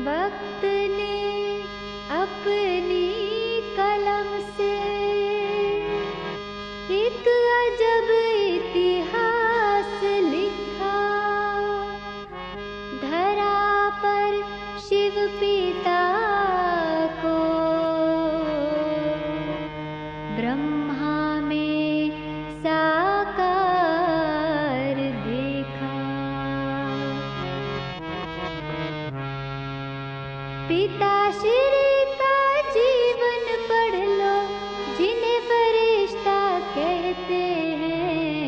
वक्त ने अपनी कलम से एक अजब इतिहास लिखा। धरा पर शिव पिता को ब्रह्मा में साकार देखा। पिताश्री का जीवन पढ़ लो, जिन्हें फरिश्ता कहते हैं।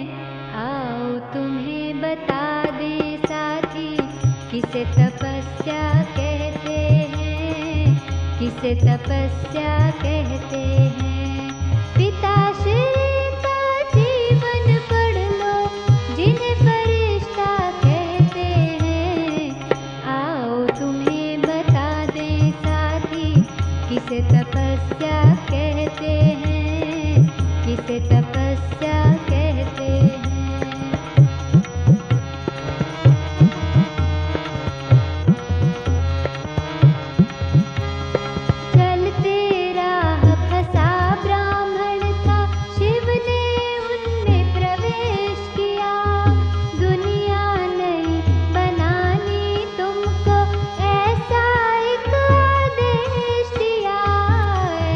आओ तुम्हें बता दे साथी, किसे तपस्या कहते हैं, किसे तपस्या कहते हैं। पिताश्री का जीवन पढ़ लो, जिन्हें फरिश्ता कहते हैं। आओ तुम्हें बता दें साथी, किसे तपस्या कहते हैं, किसे तपस्या कहते हैं। चलते राह फंसा ब्राह्मण था, शिव ने उनमें प्रवेश किया। दुनिया नहीं बनानी तुमको, ऐसा एक आदेश दिया,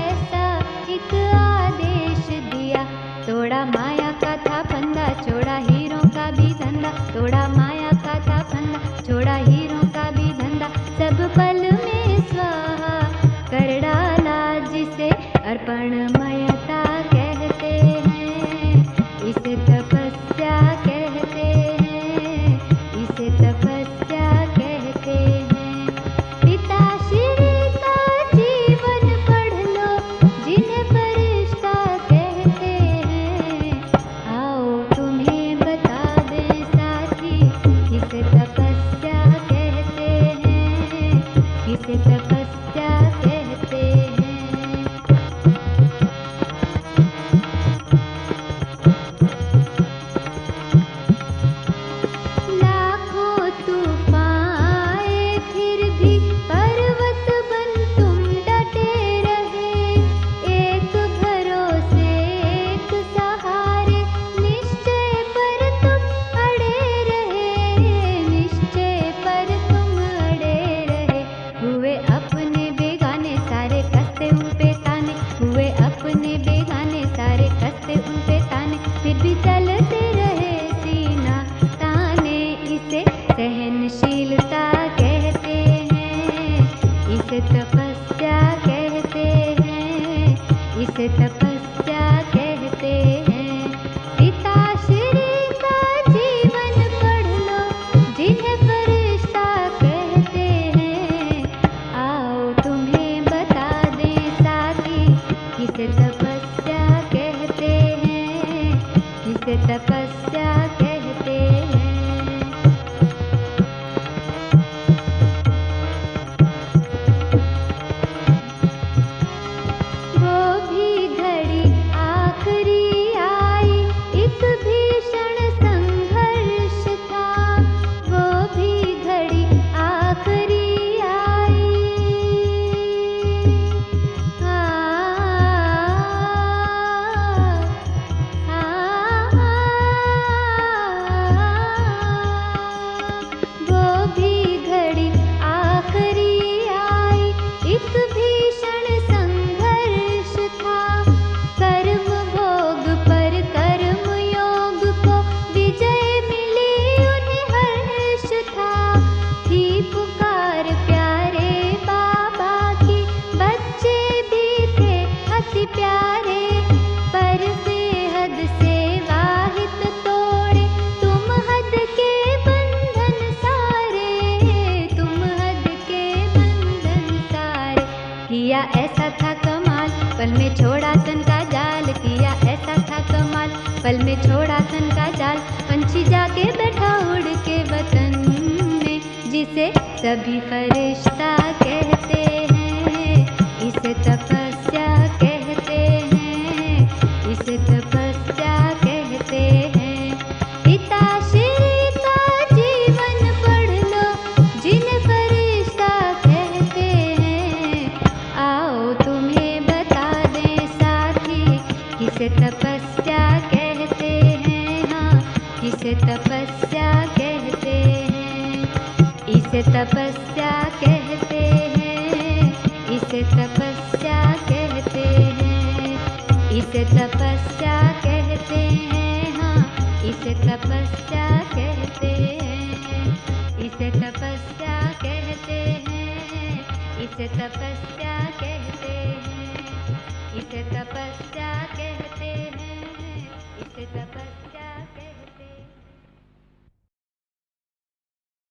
ऐसा एक आदेश दिया। तोड़ा माया का था फंदा, छोड़ा हीरों का भी धंधा। तोड़ा माया का था फंदा, छोड़ा हीरों का भी धंधा। सब पल में स्वाहा कर डाला, जिसे अर्पणमयता कहते हैं। इसे तपस्या कहते हैं, इसे तपस्या कहते हैं। पिताश्री का जीवन पढ़ लो, जिन्हें फरिश्ता कहते हैं। आओ तुम्हें बता दें साथी, किसे तपस्या कहते हैं, किसे तपस्या कहते हैं। लाखों तूफान आए फिर भी पर्वत बन तुम डटे रहे। एक भरोसे एक सहारे, निश्चय पर तुम अड़े रहे, निश्चय पर तुम अड़े रहे। हुए अपने बेगाने सारे कसते उन पे ताने, हुए अपने बेगाने सारे कसते उन पे ताने। फिर भी चलते रहे सीना ताने, इसे सहनशीलता कहते हैं, इसे तपस्या कहते हैं, इसे तपस्या कहते हैं। पिताश्री का जीवन पढ़ लो, जिन्हें फरिश्ता कहते हैं। आओ तुम्हें बता दें साथी, किसे तपस्या कहते हैं, किसे तपस्या कहते हैं। वो भी घड़ी आखिरी आई, एक भीषण संघर्ष था। वो भी घड़ी आखिरी आई। वो भी घड़ी आखिरी आई, एक भीषण संघर्ष था। कर्म भोग पर कर्म योग को विजय मिली, उन्हें हर्ष था। थी पुकार प्यारे बाबा की, बच्चे भी थे अति प्यारे। पर बेहद से वाहित तोड़े तुम हद के बंधन सारे, तुम हद के बंधन सारे। किया ऐसा था कमाल, पल में छोड़ा तन का जाल। किया ऐसा था कमाल, पल में छोड़ा तन का जाल। पंछी जाके बैठा उड़ के वतन में, जिसे सभी फरिश्ता कहते हैं। इसे तपस्या कहते हैं, इसे तपस्या कहते हैं। पिताश्री का जीवन पढ़ लो, जिन्हें फरिश्ता कहते इसे तपस्या कहते हैं, इसे तपस्या कहते हैं, इसे तपस्या कहते हैं, हाँ इसे तपस्या कहते हैं, इसे तपस्या कहते हैं, इसे तपस्या